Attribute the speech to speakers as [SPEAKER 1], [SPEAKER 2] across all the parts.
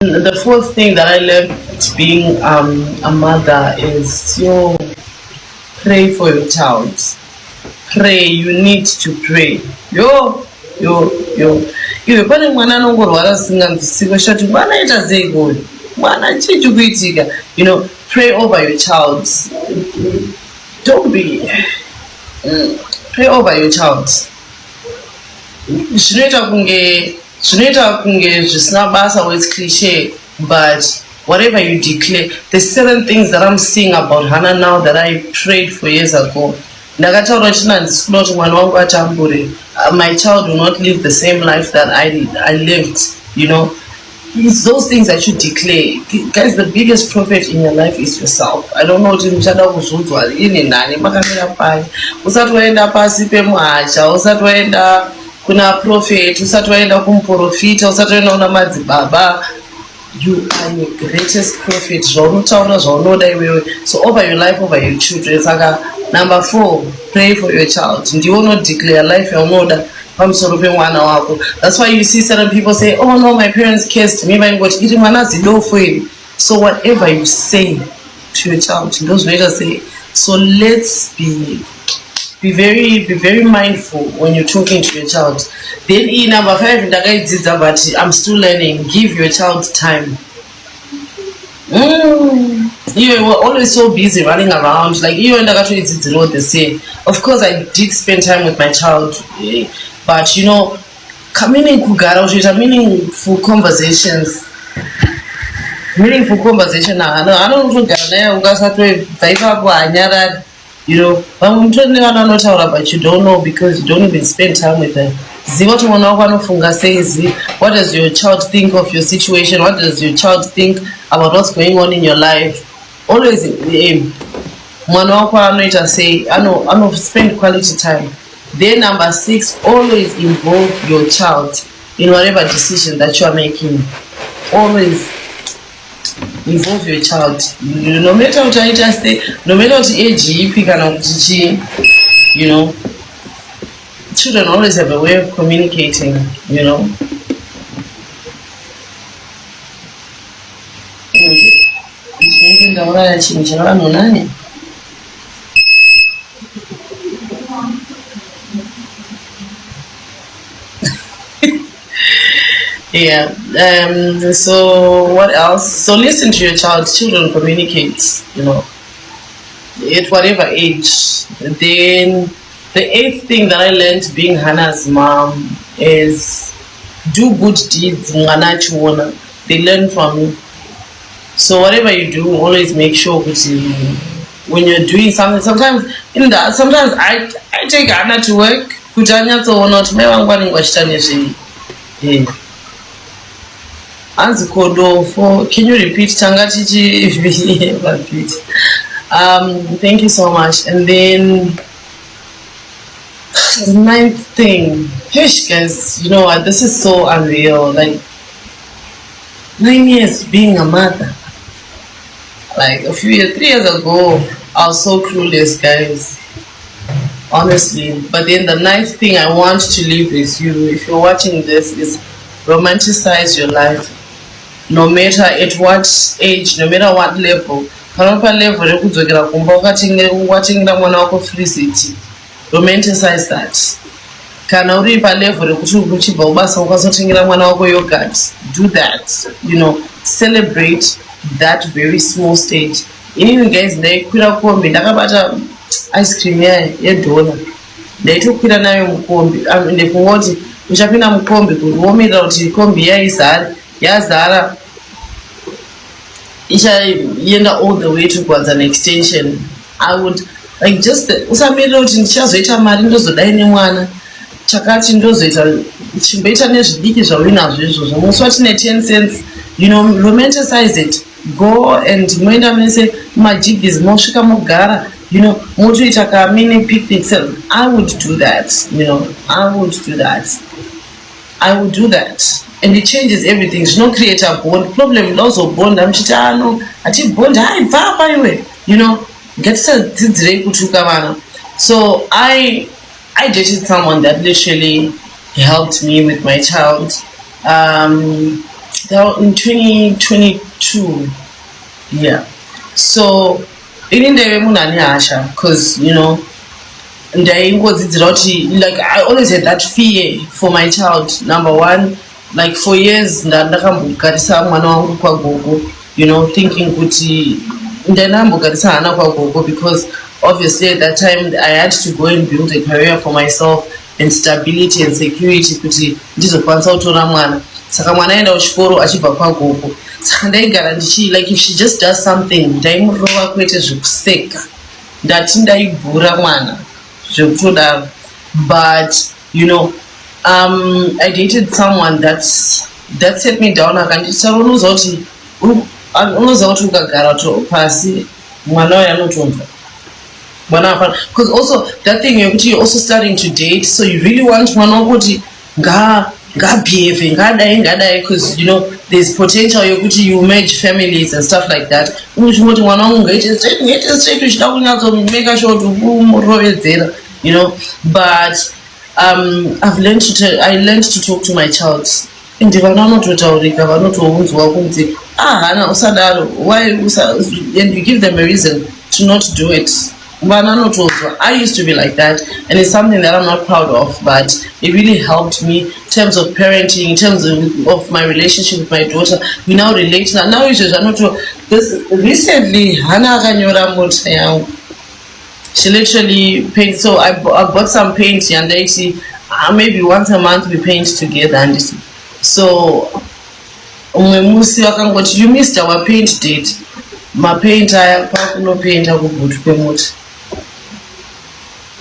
[SPEAKER 1] The fourth thing that I learned being a mother is pray for your child. Pray, you need to pray. Iwe pane mwana anongorwara singanzwisiko shoti mwana ita sei goni mwana chii chikuitika, pray over your child. Don't be pray over your child. Zvinoita kunge zvisina basa, or it's cliche, but whatever you declare, there's certain things that I'm seeing about Hannah now that I prayed for years ago. My child will not live the same life that I lived, It's those things that you declare. Guys, the biggest prophet in your life is yourself. I don't know what kuna prophet, usati waenda kumprofita, usati waenda una madzibaba. You are your greatest prophet. So over your life, over your children. Number 4, pray for your child. And you will not declare life your mother. That's why you see certain people say, oh no, my parents kissed me. So whatever you say to your child, those letters say. So let's be very mindful when you're talking to your child. Then in number 5, but I'm still learning. Give your child time. You were always so busy running around. Like you and what they say. Of course, I did spend time with my child, but meaningful conversations. Meaningful conversation. I don't know. But you don't know because you don't even spend time with them. What does your child think of your situation? What does your child think about what's going on in your life? Always aim. Say, I know, spend quality time. Then number 6, always involve your child in whatever decision that you are making. Always involve your child. No matter what I just say, no matter what age you pick children always have a way of communicating, Yeah. So what else? So listen to your child. Children communicate, at whatever age. Then the 8th thing that I learned being Hannah's mom is do good deeds. They learn from you. So whatever you do, always make sure when you're doing something. Sometimes I take Hannah to work. Can you repeat? Thank you so much. And then the 9th thing, guys, you know what? This is so unreal. Like 9 years being a mother. Like 3 years ago, I was so clueless, guys. Honestly. But then the 9th thing I want to leave with you, if you're watching this, is romanticize your life. No matter at what age, no matter what level. Romanticize that. Kana uri pa level rekuti uchibva ubasa ukazotengera mwana wako yogurt, do that. Celebrate that very small stage. Inini guys, ndaikwira kombi ndakabata ice cream yedhola. Ndaitokwira nayo mukombi. Ndikungoti uchapinda mukombi kuti womirira kuti kombi yazara ichaenda all the way to kwanza an extension. I would like just usamirira kuti ndichazoita mari ndozodai nemwana chakati ndozoita chimboita nezvidiki zvaunazvo izvozvo musi watine 10 cents, romanticize it. Go and moenda mese majigis mosvika mogara, motoita ka mini picnic. I would do that. I would do that. And it changes everything. It's not create a bond. Problem loss of bond. I'm just ati bond. Anyway, get to. So I dated someone that literally helped me with my child. that was in 2022. Yeah. So inindeve munhu ane hasha, because ndaingodzidzira kuti, like, I always had that fear for my child. Number one, like, for years ndakambogarisa mwana wangu kwagogo, thinking kuti ndandambogarisa hana kwagogo, because obviously at that time I had to go and build a career for myself and stability and security kuti ndizokwanisa kutora mwana. Saka mwana aenda kuchikoro achibva kwagogo. Saka ndaigara like, if she just does something, ndaimurova kwete zvekuseka, ndati ndaibvura mwana zvekutodaro. But I dated someone that set me down, akanditara unoziva kuti ukagara pasi mwana uyu anotonzwa. Because also that thing you're also starting to date, so you really want mwana wako kuti ngabehave ngadai, because there's potential yokuti you merge families and stuff like that. Uchingoti mwana wangu ngaite straight uchida kunyatsomake sure kuti umurovedzera, but I learned to talk to my child. And vana vanototaurika, vanotounzwa kunzi hana usadaro, why and you give them a reason to not do it. I used to be like that, and it's something that I'm not proud of, but it really helped me in terms of parenting, in terms of my relationship with my daughter. We now relate now. Because recently Hannah akanyora mota yangu. She literally paints. So I bought some paint and maybe once a month we paint together, and so musi wakangoti, you missed our paint date. Mapaint aya kwakunopainta kubhutu kwemota.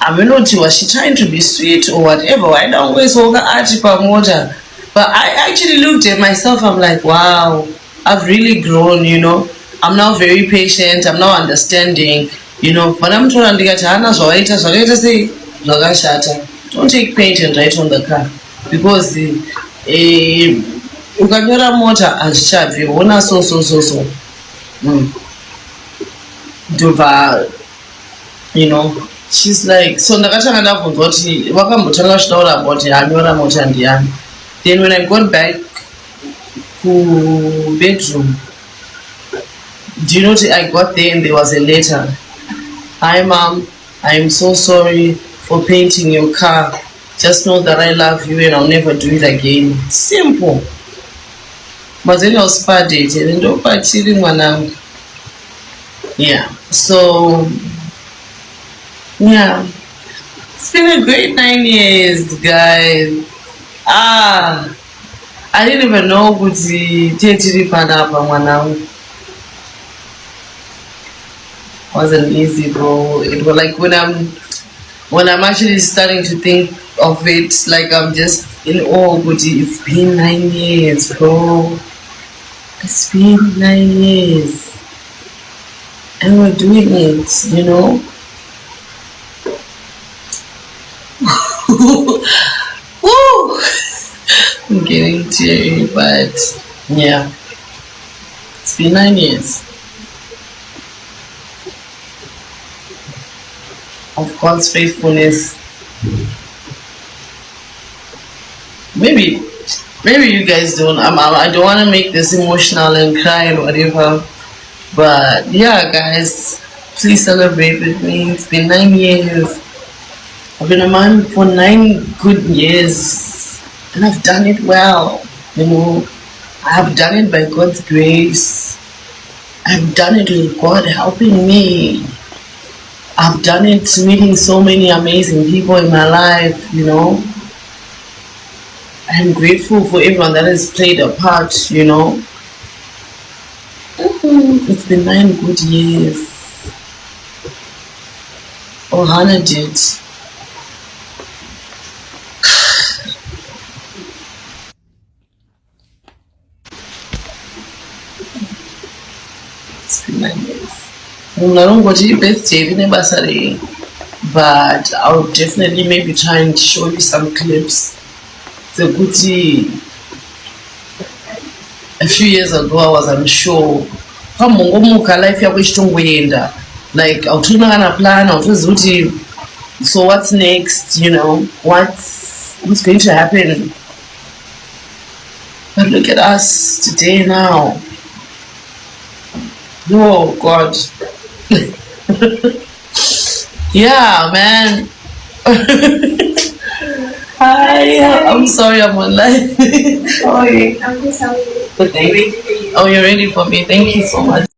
[SPEAKER 1] I mean, was she trying to be sweet or whatever? I don't always walk pamota. But I actually looked at myself, I'm like, wow, I've really grown, I'm now very patient, I'm now understanding, but I'm trying to get Hana say, don't take paint and write on the car. Because ukanyora mota azvichabvi wona so she's like, so ndakatanga ndabvunzwa kuti vakambotanga vachitaura about anyora mota ndiani. Then when I got back to bedroom, do you know what I got there, and there was a letter. Hi mom, I am so sorry for painting your car. Just know that I love you and I'll never do it again. Simple. But then I was spa dated and don't chilling mwanangu. Yeah. So yeah, it's been a great 9 years, guys. I didn't even know kuti tetiri panapa mwanangu. Wasn't easy, bro. It was like when I'm actually starting to think of it, like I'm just in awe. It's been 9 years, bro. It's been 9 years, and we're doing it, Woo! I'm getting teary, but yeah, it's been 9 years of God's faithfulness. Maybe you guys don't. I don't want to make this emotional and cry or whatever, but yeah, guys, please celebrate with me. It's been 9 years. I've been a man for 9 good years, and I've done it well. I have done it by God's grace. I've done it with God helping me. I've done it meeting so many amazing people in my life, I'm grateful for everyone that has played a part, It's been 9 good years. Oh, Hannah did. It's been 9 years. But I'll definitely maybe try and show you some clips. A few years ago, I was unsure. Life like I was gonna plan. So what's next? What's going to happen? But look at us today now. Oh God. Yeah, man. Hi, I'm sorry I'm online.
[SPEAKER 2] Oh, yeah. I'm just having
[SPEAKER 1] But thank you. Oh, you're ready for me. Thank you so much.